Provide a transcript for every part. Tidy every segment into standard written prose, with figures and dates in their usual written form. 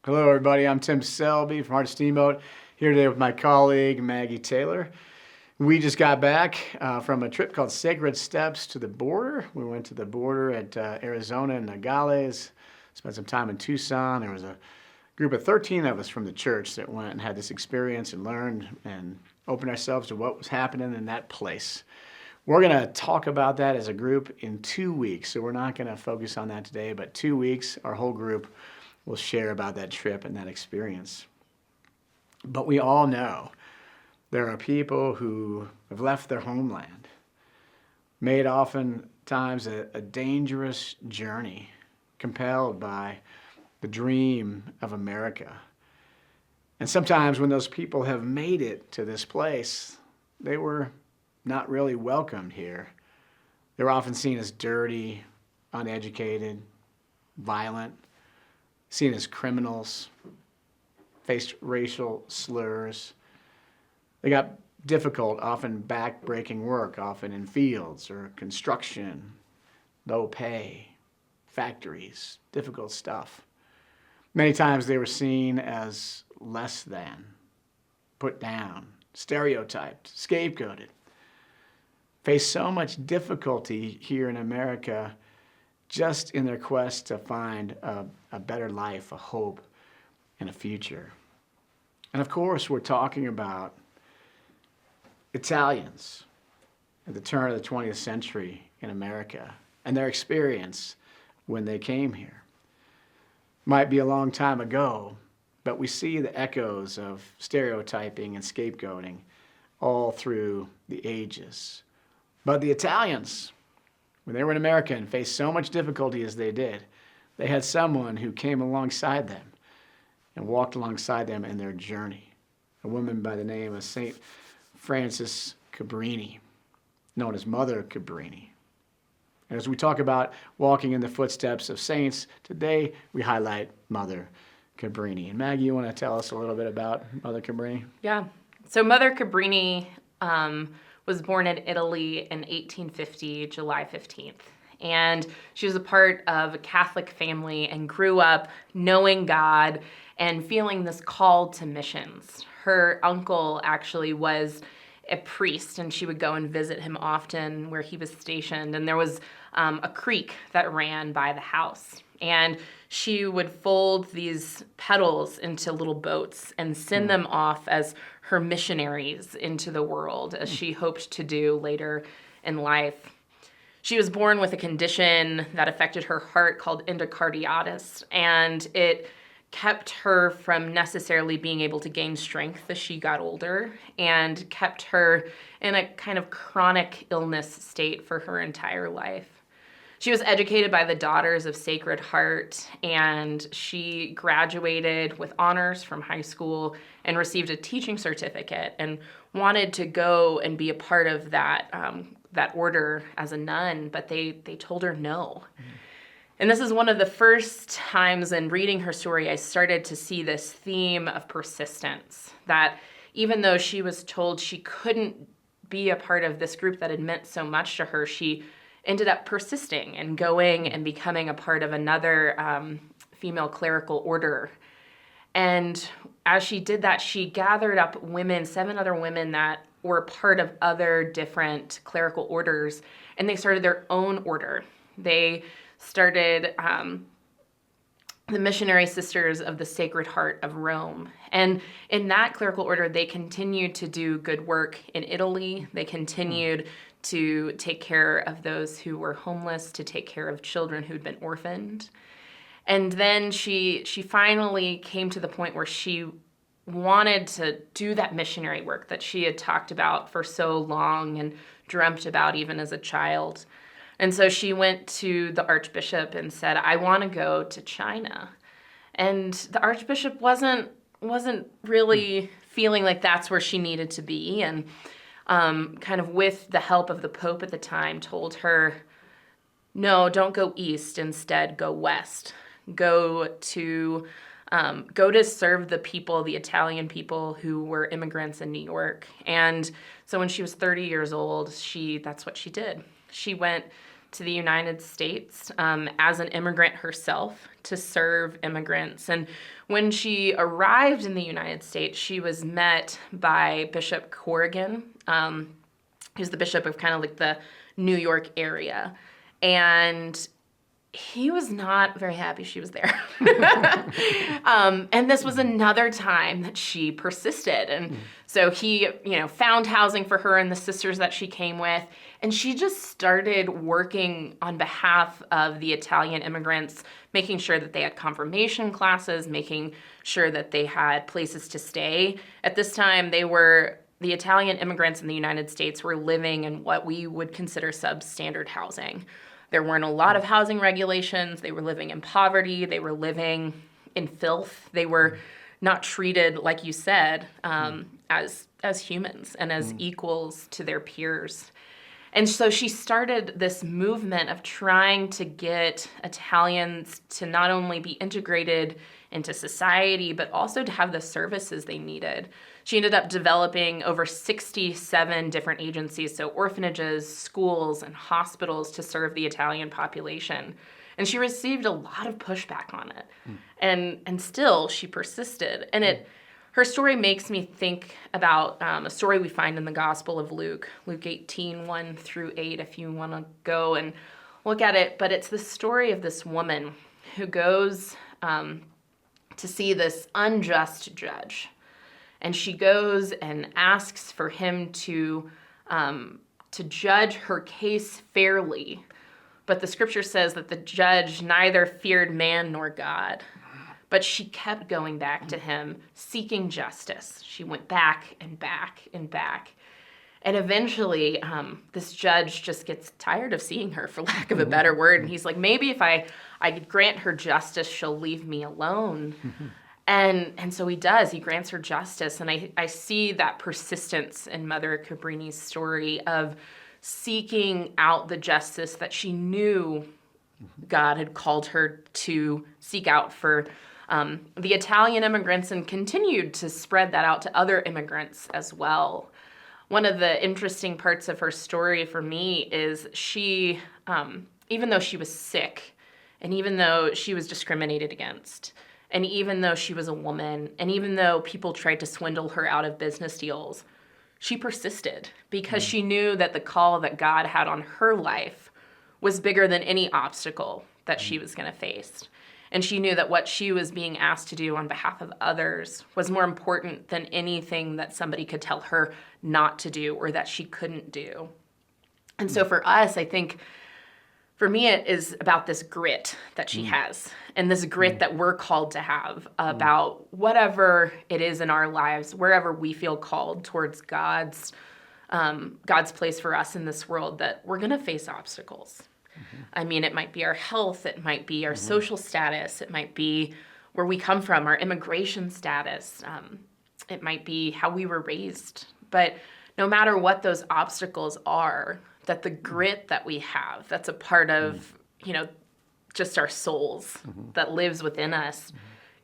Hello, everybody. I'm Tim Selby from Heart of Steamboat, here today with my colleague, Maggie Taylor. We just got back from a trip called Sacred Steps to the Border. We went to the border at Arizona and Nogales, spent some time in Tucson. There was a group of 13 of us from the church that went and had this experience and learned and opened ourselves to what was happening in that place. We're going to talk about that as a group in 2 weeks, so we're not going to focus on that today, but 2 weeks, our whole group will share about that trip and that experience. But we all know there are people who have left their homeland, made oftentimes a dangerous journey, compelled by the dream of America. And sometimes when those people have made it to this place, they were not really welcomed here. They were often seen as dirty, uneducated, violent, seen as criminals, faced racial slurs. They got difficult, often back-breaking work, often in fields or construction, low pay, factories, difficult stuff. Many times they were seen as less than, put down, stereotyped, scapegoated. Faced so much difficulty here in America just in their quest to find a better life, a hope, and a future. And of course, we're talking about Italians at the turn of the 20th century in America and their experience when they came here. Might be a long time ago, but we see the echoes of stereotyping and scapegoating all through the ages. But the Italians, when they were in America and faced so much difficulty as they did, they had someone who came alongside them and walked alongside them in their journey. A woman by the name of St. Frances Cabrini, known as Mother Cabrini. And as we talk about walking in the footsteps of saints, today we highlight Mother Cabrini. And Maggie, you want to tell us a little bit about Mother Cabrini? Yeah. So Mother Cabrini was born in Italy in 1850, July 15th. And she was a part of a Catholic family and grew up knowing God and feeling this call to missions. Her uncle actually was a priest, and she would go and visit him often where he was stationed. And there was a creek that ran by the house. And she would fold these petals into little boats and send them off as her missionaries into the world, as she hoped to do later in life. She was born with a condition that affected her heart called endocarditis, and it kept her from necessarily being able to gain strength as she got older, and kept her in a kind of chronic illness state for her entire life. She was educated by the Daughters of Sacred Heart, and she graduated with honors from high school and received a teaching certificate and wanted to go and be a part of that order as a nun, but they told her no. And this is one of the first times in reading her story I started to see this theme of persistence, that even though she was told she couldn't be a part of this group that had meant so much to her, she ended up persisting and going and becoming a part of another female clerical order. And as she did that, she gathered up women, 7 other women that were part of other different clerical orders, and they started their own order. They started the Missionary Sisters of the Sacred Heart of Rome. And in that clerical order, they continued to do good work in Italy. They continued to take care of those who were homeless, to take care of children who'd been orphaned. And then she finally came to the point where she wanted to do that missionary work that she had talked about for so long and dreamt about even as a child. And so she went to the Archbishop and said, I want to go to China. And the Archbishop wasn't really feeling like that's where she needed to be. And kind of with the help of the Pope at the time, told her, no, don't go east, instead go west. Go to serve the people, the Italian people who were immigrants in New York. And so when she was 30 years old, that's what she did. She went to the United States as an immigrant herself to serve immigrants. And when she arrived in the United States, she was met by Bishop Corrigan, who's the bishop of kind of like the New York area. And he was not very happy she was there. And this was another time that she persisted. And so he, found housing for her and the sisters that she came with. And she just started working on behalf of the Italian immigrants, making sure that they had confirmation classes, making sure that they had places to stay. At this time, the Italian immigrants in the United States were living in what we would consider substandard housing. There weren't a lot of housing regulations. They were living in poverty. They were living in filth. They were not treated, like you said, as humans and as equals to their peers. And so she started this movement of trying to get Italians to not only be integrated into society, but also to have the services they needed. She ended up developing over 67 different agencies, so orphanages, schools, and hospitals to serve the Italian population. And she received a lot of pushback on it. And still, she persisted. And her story makes me think about a story we find in the Gospel of Luke, Luke 18, 1 through 8, if you want to go and look at it. But it's the story of this woman who goes to see this unjust judge. And she goes and asks for him to judge her case fairly. But the scripture says that the judge neither feared man nor God. But she kept going back to him, seeking justice. She went back and back and back. And eventually, this judge just gets tired of seeing her, for lack of a better word. And he's like, maybe if I grant her justice, she'll leave me alone. And so he does. He grants her justice. And I see that persistence in Mother Cabrini's story of seeking out the justice that she knew God had called her to seek out for the Italian immigrants, and continued to spread that out to other immigrants as well. One of the interesting parts of her story for me is she, even though she was sick, and even though she was discriminated against, and even though she was a woman, and even though people tried to swindle her out of business deals, she persisted because she knew that the call that God had on her life was bigger than any obstacle that she was going to face. And she knew that what she was being asked to do on behalf of others was more important than anything that somebody could tell her not to do or that she couldn't do. And so for us, I think, for me, it is about this grit that she has, and this grit that we're called to have about whatever it is in our lives, wherever we feel called towards God's place for us in this world, that we're going to face obstacles. I mean, it might be our health, it might be our social status, it might be where we come from, our immigration status, it might be how we were raised. But no matter what those obstacles are, that the grit that we have, that's a part of, just our souls that lives within us,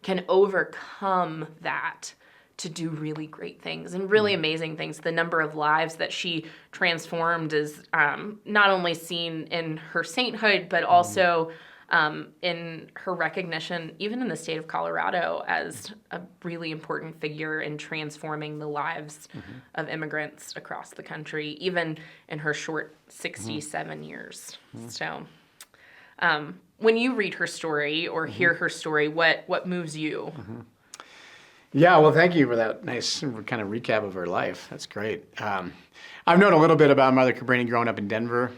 can overcome that to do really great things and really amazing things. The number of lives that she transformed is not only seen in her sainthood, but also in her recognition, even in the state of Colorado, as a really important figure in transforming the lives of immigrants across the country, even in her short 67 years. So when you read her story or hear her story, what moves you? Yeah, well, thank you for that nice kind of recap of her life. That's great. I've known a little bit about Mother Cabrini growing up in Denver.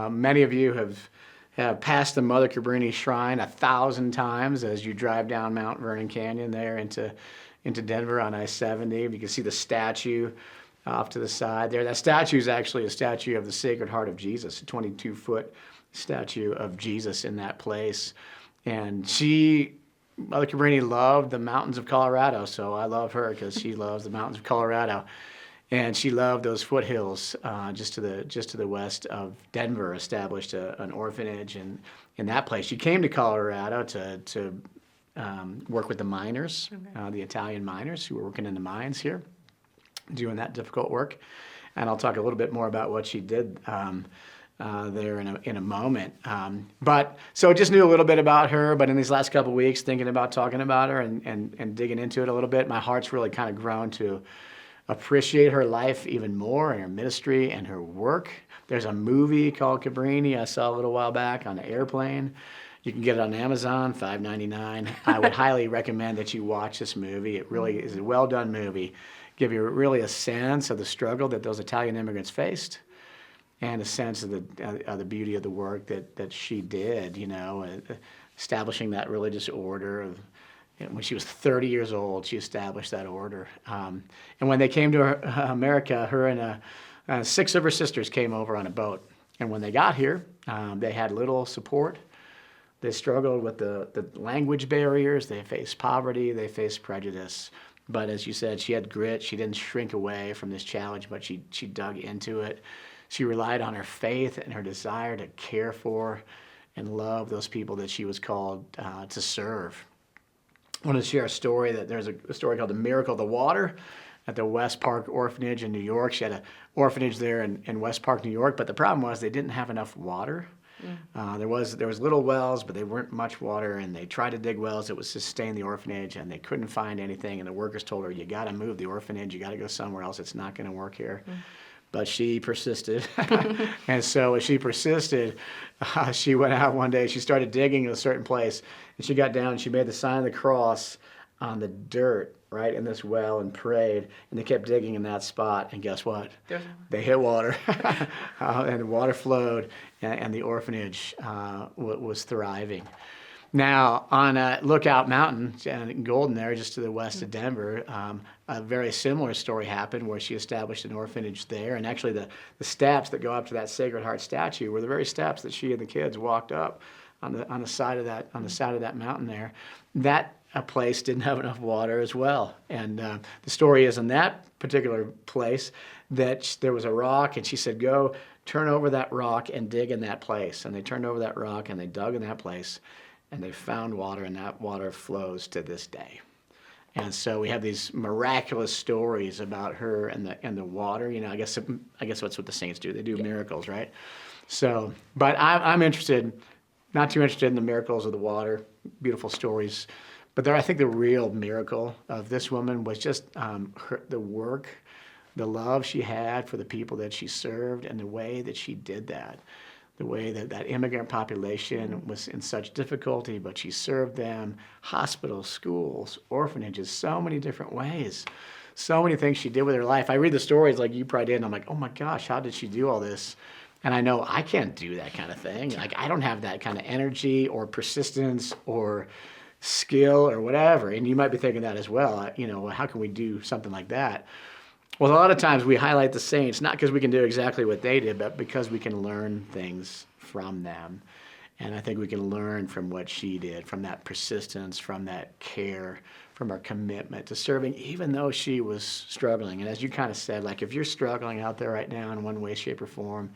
Many of you have passed the Mother Cabrini Shrine 1,000 times as you drive down Mount Vernon Canyon there into Denver on I-70. You can see the statue off to the side there. That statue is actually a statue of the Sacred Heart of Jesus, a 22-foot statue of Jesus in that place. And Mother Cabrini loved the mountains of Colorado, so I love her because she loves the mountains of Colorado. And she loved those foothills just to the west of Denver, established an orphanage in that place. She came to Colorado to work with the miners, the Italian miners who were working in the mines here, doing that difficult work. And I'll talk a little bit more about what she did there in a moment. But so just knew a little bit about her, but in these last couple of weeks, thinking about talking about her and digging into it a little bit, my heart's really kind of grown to appreciate her life even more and her ministry and her work. There's a movie called Cabrini I saw a little while back on the airplane. You can get it on Amazon, $5.99. I would highly recommend that you watch this movie. It really is a well-done movie. Give you really a sense of the struggle that those Italian immigrants faced, and a sense of the beauty of the work that she did, establishing that religious order. When she was 30 years old, she established that order. And when they came to America, her and 6 of her sisters came over on a boat. And when they got here, they had little support. They struggled with the language barriers. They faced poverty. They faced prejudice. But as you said, she had grit. She didn't shrink away from this challenge, but she dug into it. She relied on her faith and her desire to care for and love those people that she was called to serve. I want to share a story that there's a story called The Miracle of the Water at the West Park Orphanage in New York. She had an orphanage there in West Park, New York, but the problem was they didn't have enough water. There was little wells, but they weren't much water, and they tried to dig wells that would sustain the orphanage, and they couldn't find anything, and the workers told her, you got to move the orphanage, you got to go somewhere else, it's not going to work here. But she persisted. And so as she persisted, she went out one day, she started digging in a certain place, and she got down and she made the sign of the cross on the dirt right in this well and prayed, and they kept digging in that spot, and guess what? They hit water. And the water flowed, and the orphanage was thriving. Now, on Lookout Mountain in Golden there, just to the west of Denver, a very similar story happened where she established an orphanage there. And actually the steps that go up to that Sacred Heart statue were the very steps that she and the kids walked up on the side of that mountain there. That place didn't have enough water as well. And the story is in that particular place that there was a rock, and she said, go turn over that rock and dig in that place. And they turned over that rock and they dug in that place. And they found water, and that water flows to this day. And so we have these miraculous stories about her and the water. I guess that's what the saints do. They do miracles, right? So, but I'm interested, not too interested in the miracles of the water, beautiful stories. But I think the real miracle of this woman was just the work, the love she had for the people that she served, and the way that she did that. The way that immigrant population was in such difficulty, but she served them, hospitals, schools, orphanages, so many different ways, so many things she did with her life. I read the stories like you probably did, and I'm like, oh my gosh, how did she do all this? And I know I can't do that kind of thing. Like, I don't have that kind of energy or persistence or skill or whatever. And you might be thinking that as well. How can we do something like that? Well, a lot of times we highlight the saints, not because we can do exactly what they did, but because we can learn things from them. And I think we can learn from what she did, from that persistence, from that care, from her commitment to serving, even though she was struggling. And as you kind of said, like, if you're struggling out there right now in one way, shape, or form,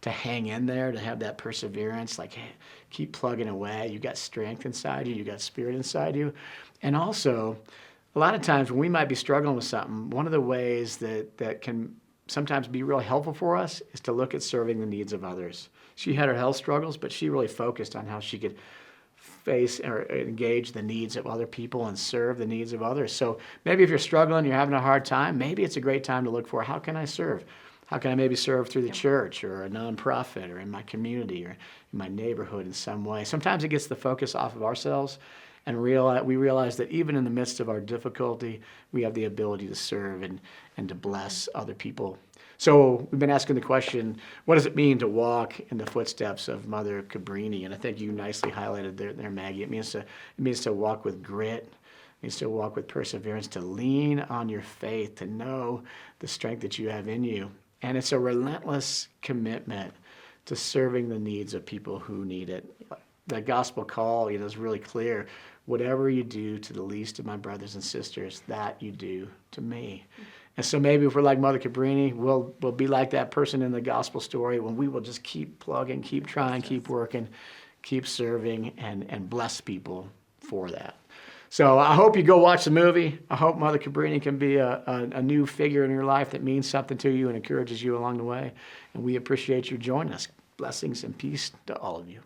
to hang in there, to have that perseverance, like, hey, keep plugging away. You got strength inside you, you got spirit inside you. And also, a lot of times when we might be struggling with something, one of the ways that can sometimes be really helpful for us is to look at serving the needs of others. She had her health struggles, but she really focused on how she could face or engage the needs of other people and serve the needs of others. So maybe if you're struggling, you're having a hard time, maybe it's a great time to look for, how can I serve? How can I maybe serve through the church or a nonprofit or in my community or in my neighborhood in some way? Sometimes it gets the focus off of ourselves, and we realize that even in the midst of our difficulty, we have the ability to serve and to bless other people. So we've been asking the question, what does it mean to walk in the footsteps of Mother Cabrini? And I think you nicely highlighted there, Maggie. It means to walk with grit. It means to walk with perseverance, to lean on your faith, to know the strength that you have in you. And it's a relentless commitment to serving the needs of people who need it. The gospel call, is really clear. Whatever you do to the least of my brothers and sisters, that you do to me. And so maybe if we're like Mother Cabrini, we'll be like that person in the gospel story when we will just keep plugging, keep trying, keep working, keep serving, and bless people for that. So I hope you go watch the movie. I hope Mother Cabrini can be a new figure in your life that means something to you and encourages you along the way. And we appreciate you joining us. Blessings and peace to all of you.